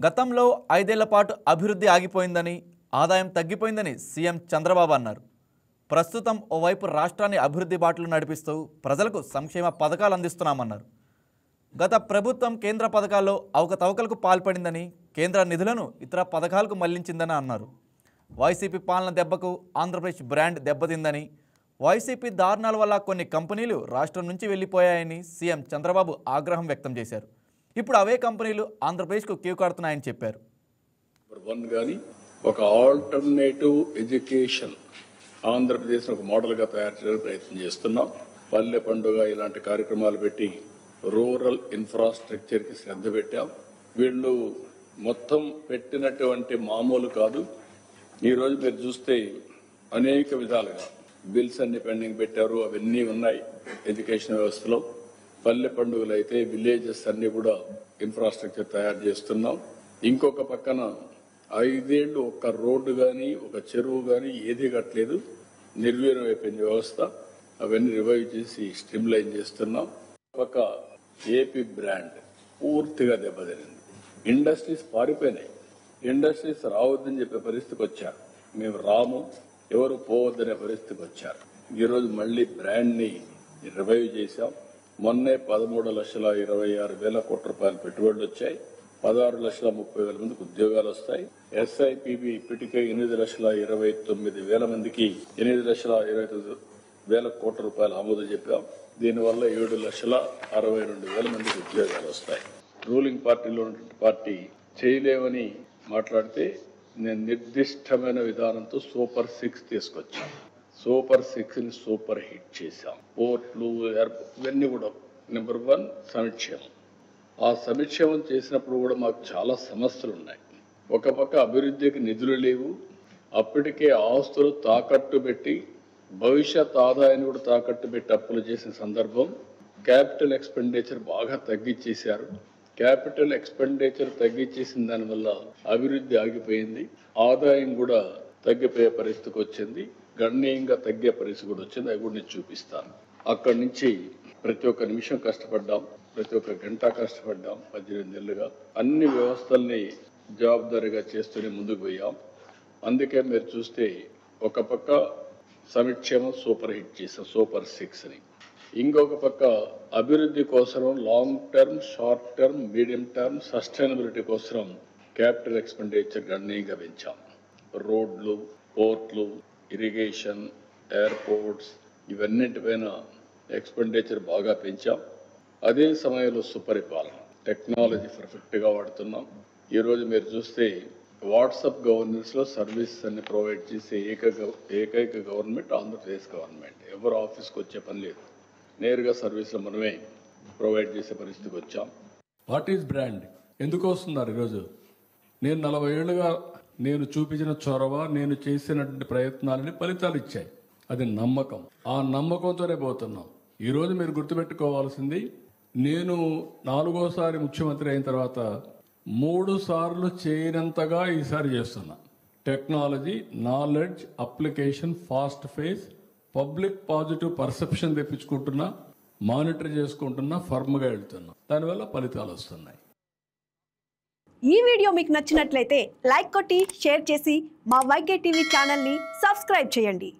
గతంలో 5 ఏళ్ల పాటు అభివృద్ధి ఆగిపోయిందని, ఆదాయం తగ్గిపోయిందని సీఎం చంద్రబాబు అన్నారు. ప్రస్తుతం ఓవైపు రాష్ట్రాన్ని అభివృద్ధి బాటలో నడిపిస్తూ ప్రజలకు సంక్షేమ పథకాలు అందిస్తున్నామన్నారు. గత ప్రభుత్వం కేంద్ర పథకాల్లో అవకతవకలకు పాల్పడిందని, కేంద్ర నిధులను ఇతర పథకాలకు మళ్లించిందని అన్నారు. వైసీపీ పాలన దెబ్బకు ఆంధ్రప్రదేశ్ బ్రాండ్ దెబ్బతిందని, వైసీపీ దారుణాల వల్ల కొన్ని కంపెనీలు రాష్ట్రం నుంచి వెళ్లిపోయాయని సీఎం చంద్రబాబు ఆగ్రహం వ్యక్తం చేశారు. ఇప్పుడు అవే కంపెనీలు ఆంధ్రప్రదేశ్కు క్యూ కడుతున్నాయని చెప్పారు. ఒక ఆల్టర్నేటివ్ ఎడ్యుకేషన్ ఆంధ్రప్రదేశ్ ఒక మోడల్గా తయారు చేయడానికి ప్రయత్నం చేస్తున్నాం. పల్లె పండుగ ఇలాంటి కార్యక్రమాలు పెట్టి రూరల్ ఇన్ఫ్రాస్ట్రక్చర్కి శ్రద్ధ పెట్టాం. వీళ్ళు మొత్తం పెట్టినటువంటి మామూలు కాదు. ఈరోజు మీరు చూస్తే అనేక విధాలుగా బిల్స్ అన్ని పెండింగ్ పెట్టారు. అవన్నీ ఉన్నాయి ఎడ్యుకేషన్ వ్యవస్థలో. పల్లె పండుగలు అయితే విలేజెస్ అన్ని కూడా ఇన్ఫ్రాస్ట్రక్చర్ తయారు చేస్తున్నాం. ఇంకొక పక్కన 5 ఏళ్లు ఒక్క రోడ్డు కానీ ఒక చెరువు కానీ ఏది కట్టలేదు. నిర్వీర్యం అయిపోయిన వ్యవస్థ. అవన్నీ రివైవ్ చేసి స్ట్రీమ్లైన్ చేస్తున్నాం. ఒక ఏపీ బ్రాండ్ పూర్తిగా దెబ్బతినింది. ఇండస్ట్రీస్ పారిపోయినాయి. ఇండస్ట్రీస్ రావద్దని చెప్పే పరిస్థితికి వచ్చారు. మేము రాము, ఎవరు పోవద్దనే పరిస్థితికి వచ్చారు. ఈరోజు మళ్లీ బ్రాండ్ ని రివైవ్ చేశాం. మొన్నే 13,26,వేల కోట్ల రూపాయల పెట్టుబడులు వచ్చాయి. 16,30,000 మందికి ఉద్యోగాలు వస్తాయి. ఎస్ఐపిబి ఇప్పటికే 8,29,000 మందికి 8,29,000 కోట్ల రూపాయలు ఆమోదం చెప్పాం. దీనివల్ల 7,62,000 మందికి ఉద్యోగాలు వస్తాయి. రూలింగ్ పార్టీలో ఉన్నటువంటి పార్టీ చేయలేమని మాట్లాడితే నేను నిర్దిష్టమైన విధానంతో సూపర్ 6 తీసుకొచ్చాను. సూపర్ 6 ని సూపర్ హిట్ చేశాం. పోర్ట్లు, ఇవన్నీ కూడా నెంబర్ 1 సంక్షేమం. ఆ సంక్షేమం చేసినప్పుడు కూడా మాకు చాలా సమస్యలు ఉన్నాయి. ఒక పక్క అభివృద్ధికి నిధులు లేవు. అప్పటికే ఆస్తులు తాకట్టు పెట్టి భవిష్యత్ ఆదాయాన్ని కూడా తాకట్టు పెట్టి అప్పులు చేసిన సందర్భం. క్యాపిటల్ ఎక్స్పెండిచర్ బాగా తగ్గించేశారు. క్యాపిటల్ ఎక్స్పెండిచర్ తగ్గించేసిన దానివల్ల అభివృద్ధి ఆగిపోయింది. ఆదాయం కూడా తగ్గిపోయే పరిస్థితికి వచ్చింది. గణనీయంగా తగ్గే పరిస్థితి కూడా వచ్చింది. అవి కూడా నేను చూపిస్తాను. అక్కడి నుంచి ప్రతి ఒక్క నిమిషం కష్టపడ్డాం. ప్రతి ఒక్క గంట కష్టపడ్డాం. 18 నెలలుగా అన్ని వ్యవస్థల్ని జవాబుదారీగా చేస్తూనే ముందుకు పోయాం. అందుకే మీరు చూస్తే ఒక పక్క సంక్షేమం సూపర్ హిట్ చేసాం, సూపర్ 6 ని. ఇంకొక పక్క అభివృద్ధి కోసం long term, short term, medium term sustainability కోసం క్యాపిటల్ ఎక్స్పెండిచర్ గణనీయంగా పెంచాం. రోడ్లు, పోర్ట్లు, ఇరిగేషన్, ఎయిర్పోర్ట్స్ ఇవన్నింటిపైన ఎక్స్పెండిచర్ బాగా పెంచాం. అదే సమయంలో సుపరిపాలన, టెక్నాలజీ పర్ఫెక్ట్గా వాడుతున్నాం. ఈరోజు మీరు చూస్తే వాట్సాప్ గవర్నెన్స్ లో సర్వీసెస్ అన్ని ప్రొవైడ్ చేసే ఏకైక గవర్నమెంట్ ఆంధ్రప్రదేశ్ గవర్నమెంట్. ఎవరు ఆఫీస్కి వచ్చే పని లేదు. నేరుగా సర్వీసులు మనమే ప్రొవైడ్ చేసే పరిస్థితికి వచ్చాం. What is brand? ఎందుకు వస్తున్నారు ఈరోజు? నేను 40 ఏళ్లుగా నేను చూపించిన చొరవ, నేను చేసినటువంటి ప్రయత్నాలని ఫలితాలు ఇచ్చాయి. అది నమ్మకం. ఆ నమ్మకంతోనే పోతున్నాం. ఈరోజు మీరు గుర్తుపెట్టుకోవాల్సింది, నేను 4వసారి ముఖ్యమంత్రి అయిన తర్వాత 3 సార్లు చేయనంతగా ఈసారి చేస్తున్నా. Technology, knowledge, application, fast face, public positive perception తెప్పించుకుంటున్నా, మానిటర్ చేసుకుంటున్నా, ఫర్మ్గా వెళ్తున్నా. దానివల్ల ఫలితాలు వస్తున్నాయి. ఈ వీడియో మీకు నచ్చినట్లయితే లైక్ కొట్టి షేర్ చేసి మా వైకే టీవీ ఛానల్ని సబ్స్క్రైబ్ చేయండి.